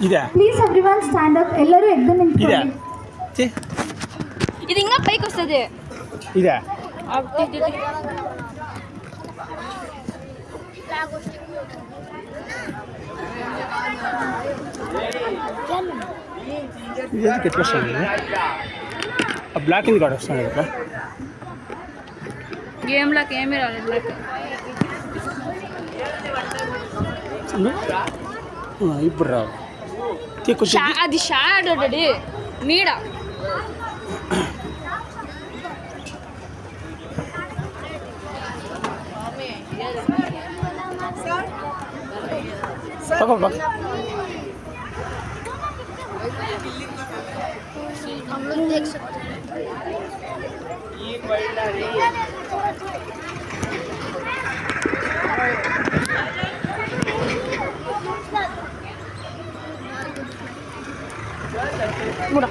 ಇದೆ. Please everyone stand up. ಎಲ್ಲರೂ ಎದ್ದು ನಿಂತ್ಕೊಳ್ಳಿ. ಇದು ಹಿಂಗ ಪೈಕ್ ವಸ್ತದೆ. ಇದೆ. ಇದಕ್ಕೆ ಎಷ್ಟು ಆಗಿದೆ? ಆ ಬ್ಲಾಕ್ ಇಂದ ಗಾರ್ಡ್ ವಸ್ತಾನೆ ಅದಕ್ಕೆ. ಗೇಮ್ ला कैमरा वाला ब्लैक. ಇಬ್ಬರು అది షాడో డాడీ నీడ ತಗೋ ಬಾ. हम लोग देख सकते हैं. ये बैठा रे मुड़ा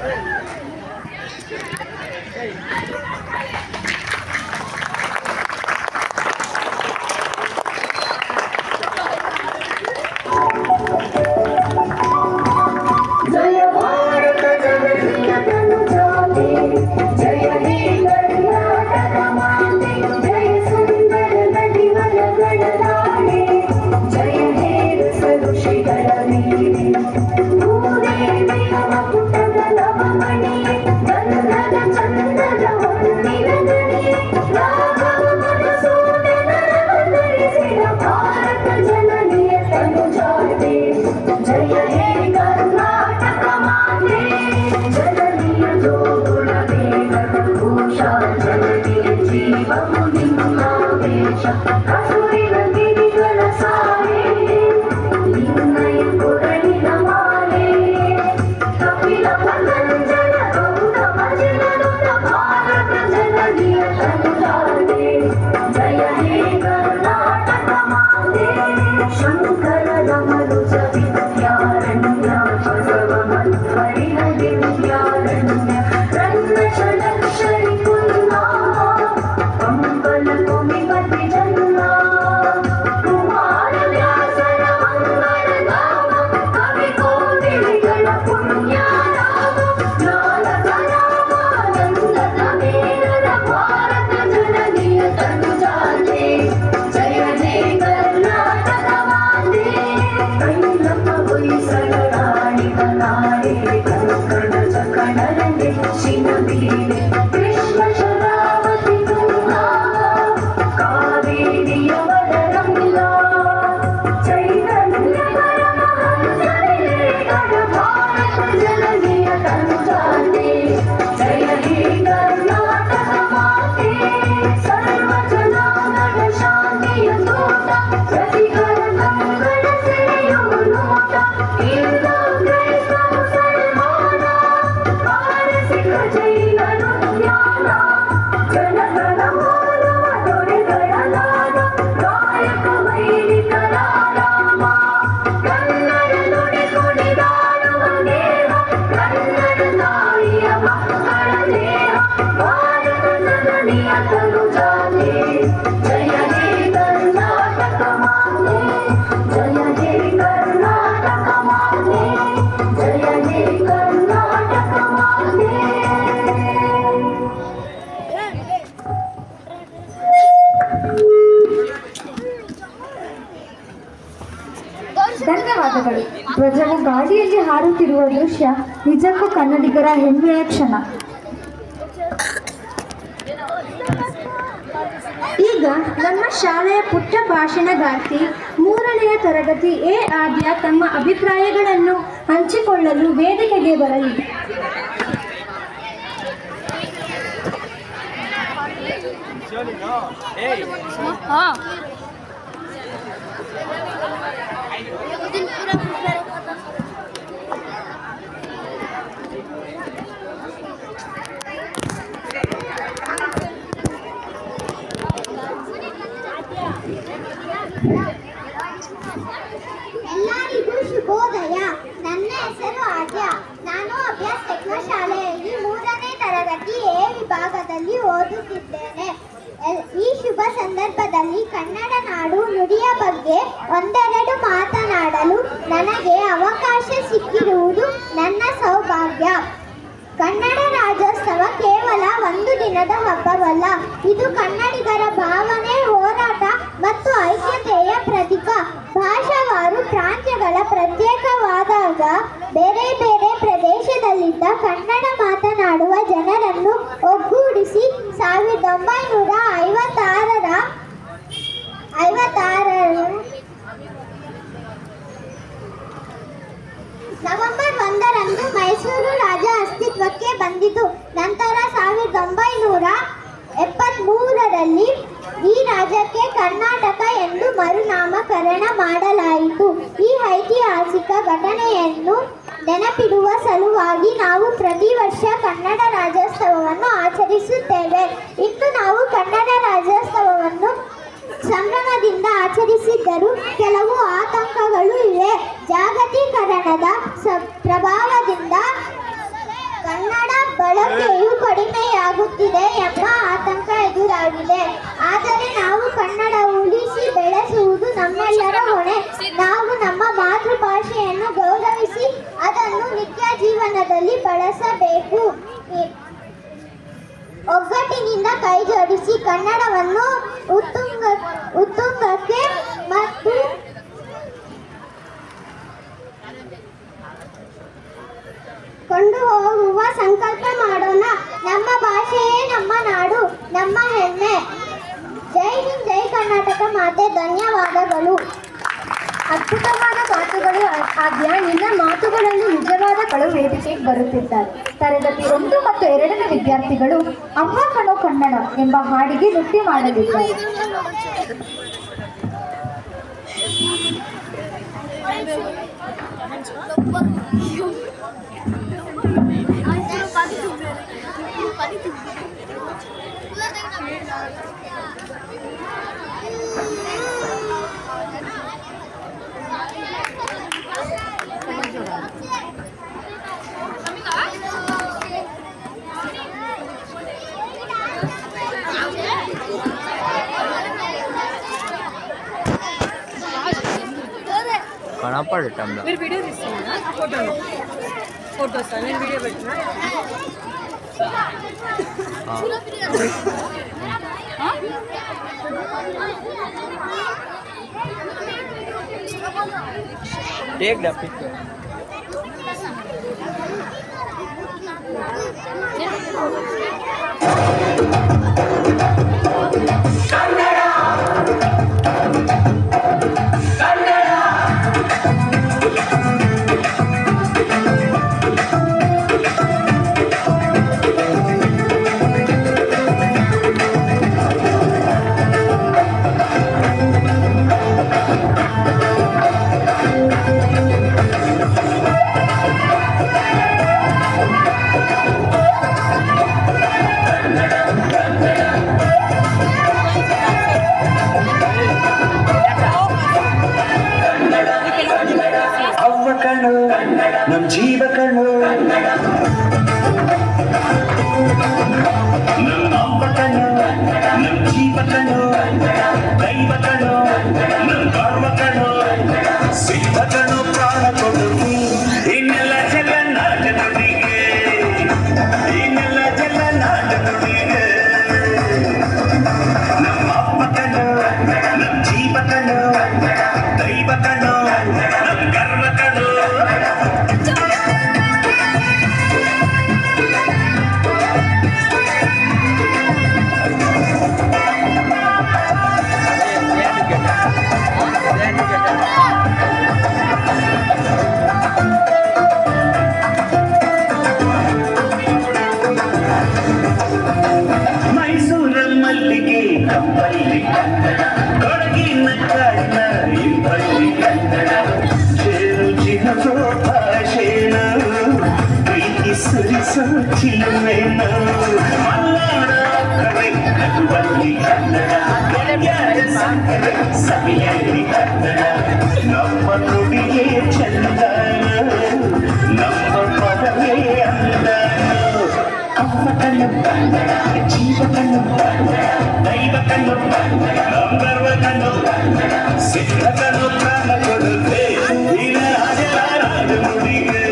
ಧನ್ಯವಾದಗಳು. ಧ್ವಜವು ಗಾಳಿಯಲ್ಲಿ ಹಾರುತ್ತಿರುವ ದೃಶ್ಯ ನಿಜಕ್ಕೂ ಕನ್ನಡಿಗರ ಹೆಮ್ಮೆಯ ಕ್ಷಣ. ಈಗ ನಮ್ಮ ಶಾಲೆಯ ಪುಟ್ಟ ಭಾಷಣಗಾರ್ತಿ 3ನೇ ತರಗತಿ ಎ ಆದ್ಯ ತಮ್ಮ ಅಭಿಪ್ರಾಯಗಳನ್ನು ಹಂಚಿಕೊಳ್ಳಲು ವೇದಿಕೆಗೆ ಬರಲಿ. ಎಲ್ಲರಿಗೂ ಶುಭೋದಯ. ನನ್ನ ಹೆಸರು ಆದ್ಯ. ನಾನು ಅಭ್ಯಾಸ ಟೆಕ್ನೋ ಶಾಲೆಯಲ್ಲಿ 3ನೇ ತರಗತಿ ಎ ವಿಭಾಗದಲ್ಲಿ ಓದುತ್ತಿದ್ದೇನೆ. ಈ ಶುಭ ಸಂದರ್ಭದಲ್ಲಿ ಕನ್ನಡ ನಾಡು ನುಡಿಯ ಬಗ್ಗೆ ಒಂದೆರಡು ಮಾತನಾಡಲು ನನ್ನ ಸೌಭಾಗ್ಯ. ಕನ್ನಡ ರಾಜ್ಯೋತ್ಸವ ಕೇವಲ ಒಂದು ದಿನದ ಹಬ್ಬವಲ್ಲ, ಇದು ಕನ್ನಡಿಗರ ಭಾವನೆ, ಹೋರಾಟ ಮತ್ತು ಐಕ್ಯತೆಯ ಪ್ರತೀಕ. ಭಾಷಾವಾರು ಪ್ರಾಂತ್ಯಗಳ ಪ್ರತ್ಯೇಕವಾದಾಗ ಬೇರೆ ಬೇರೆ ಪ್ರದೇಶದಲ್ಲಿದ್ದ ಕನ್ನಡ ಮಾತನಾಡುವ ಜನರನ್ನು ಒಗ್ಗೂಡಿಸಿ 1956 ನವೆಂಬರ್ 1ರಂದು ಮೈಸೂರು ರಾಜ್ಯ ಅಸ್ತಿತ್ವಕ್ಕೆ ಬಂದಿತು. ನಂತರ 1973ರಲ್ಲಿ ಈ ರಾಜ್ಯಕ್ಕೆ ಕರ್ನಾಟಕ ಎಂದು ಮರುನಾಮಕರಣ ಮಾಡಲಾಯಿತು. ಈ ಐತಿಹಾಸಿಕ ಘಟನೆಯನ್ನು ನೆನಪಿಡುವ ಸಲುವಾಗಿ ನಾವು ಪ್ರತಿ ವರ್ಷ ಕನ್ನಡ ರಾಜ್ಯೋತ್ಸವವನ್ನು ಆಚರಿಸುತ್ತೇವೆ. ಇಂದು ನಾವು ಕನ್ನಡ ರಾಜ್ಯೋತ್ಸವವನ್ನು ಸಂಭ್ರಮದಿಂದ ಆಚರಿಸಿದ್ದರೂ ಕೆಲವು ಆತಂಕಗಳು ಇವೆ. ಜಾಗತೀಕರಣದ ಪ್ರಭಾವದಿಂದ ಕನ್ನಡ ಬಳಕೆಯು ಕಡಿಮೆಯಾಗುತ್ತಿದೆ ಎಂಬ ಆತಂಕ ಎದುರಾಗಿದೆ. ಆದರೆ ನಾವು ಕನ್ನಡ ಉಳಿಸಿ ಬೆಳೆಸುವುದು ನಮ್ಮೆಲ್ಲರ ಹೊಣೆ. ನಾವು ನಮ್ಮ ಮಾತೃಭಾಷೆಯನ್ನು ಗೌರವಿಸಿ ಅದನ್ನು ನಿತ್ಯ ಜೀವನದಲ್ಲಿ ಬಳಸಬೇಕು. ಒಗ್ಗಟ್ಟಿನಿಂದ ಕೈಜೋಡಿಸಿ ಕನ್ನಡವನ್ನು ಉತ್ತುಂಗಕ್ಕೆ ಮತ್ತು ಕೊಂಡು ಹೋಗುವ ಸಂಕಲ್ಪ ಮಾಡೋಣ. ನಮ್ಮ ಭಾಷೆಯೇ ನಮ್ಮ ನಾಡು, ನಮ್ಮ ಹೆಮ್ಮೆ. ಜೈ ಹಿಂದ್, ಜೈ ಕರ್ನಾಟಕ ಮಾತೆ. ಧನ್ಯವಾದಗಳು. ಅದ್ಭುತವಾದ ಮಾತುಗಳು ಆದ್ಯ. ನಿನ್ನ ಮಾತುಗಳಲ್ಲಿ ನಿಜವಾದ ಕಳು ವೇದಿಕೆಗೆ ಬರುತ್ತಿದ್ದಾರೆ. ತರಗತಿ 1 ಮತ್ತು 2ನೇ ವಿದ್ಯಾರ್ಥಿಗಳು ಅಮ್ಮ ಕಣೋ ಕನ್ನಡ ಎಂಬ ಹಾಡಿಗೆ ನೃತ್ಯ ಮಾಡಲಿದ್ದಾರೆ. కనపడటంలో మీరు వీడియో తీస్తున్నారా? ఫోటోసా? నేను వీడియో పెట్టినా. Take the picture. ನಮ್ ಜೀವ ಕಣ್ಣು, ನಮ್ಮ ಕಣ್ಣು, ನಮ್ ಜೀವ ಕಣ್ಣು, ದೈವ ಕಣ್ಣು, ನಮ್ ಕರ್ಮ ಕಣ್ಣು, ಸಿದ್ಧ ಕಣ್ಣು, ಪ್ರಾಣ ಕೊಡುಗೆ. ಇನ್ನೆಲ್ಲ ಜಲ ನಾಟ ನುಡಿಗೆ, ಇನ್ನೆಲ್ಲ ಜಲ ನಾಟ ನುಡಿಗೆ. ನಮ್ಮ ಅಪ್ಪ ಕಣ್ಣು, ನಮ್ ಜೀವ ಕಣ್ಣು, ದೈವ ಕಣ್ಣು, ನಮ್ ಕರ್ಮ ಕಣ್ಣು. ಮೈಸೂರಲ್ಲಿ ಮಲ್ಲಿಗೆ ಕಂಪಲ್ಲಿ ಕನ್ನಡ, ಕೊಡಗಿನ ಕಣ್ಣ ಇಂಪಲ್ಲಿ ಕನ್ನಡ. ಚೇರು ಚಿನ್ನೋ ಭಾಷೆನು, ಪ್ರೀತಿ ಸುರಿಸೋ ಚಿಲುಮೆನು. ಮಲ್ನಾಡ ಕಡೆ ನಗುವಲ್ಲಿ ಕನ್ನಡ, ಗೆಳೆಯರ ಸಂಕರೆ ಸವಿಯಲ್ಲಿ ಕನ್ನಡ. ನಮ್ಮ ನುಡಿಯೇ ಚಂದ, ನಮ್ಮ ಪದವೇ ಅಂದ. ಅಮ್ಮ ಕಣ್ಣು, ಜೀವ ಕಣ್ಣು, ದೈವ ಕಣ್ಣು, ನಮ್ಮ ಗರ್ವ ಕಣ್ಣು, ಸಿದ್ಧ ಕಣ್ಣು, ಪ್ರಾಣ ಕೊಡುತ್ತೆ. ರಾಜ ನುಡಿಗೆ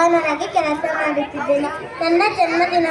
ಗವರ್ನರ್ ಆಗಿ ಕೆಲಸ ಮಾಡುತ್ತಿದ್ದೇನೆ. ನನ್ನ ಜನ್ಮದಿನ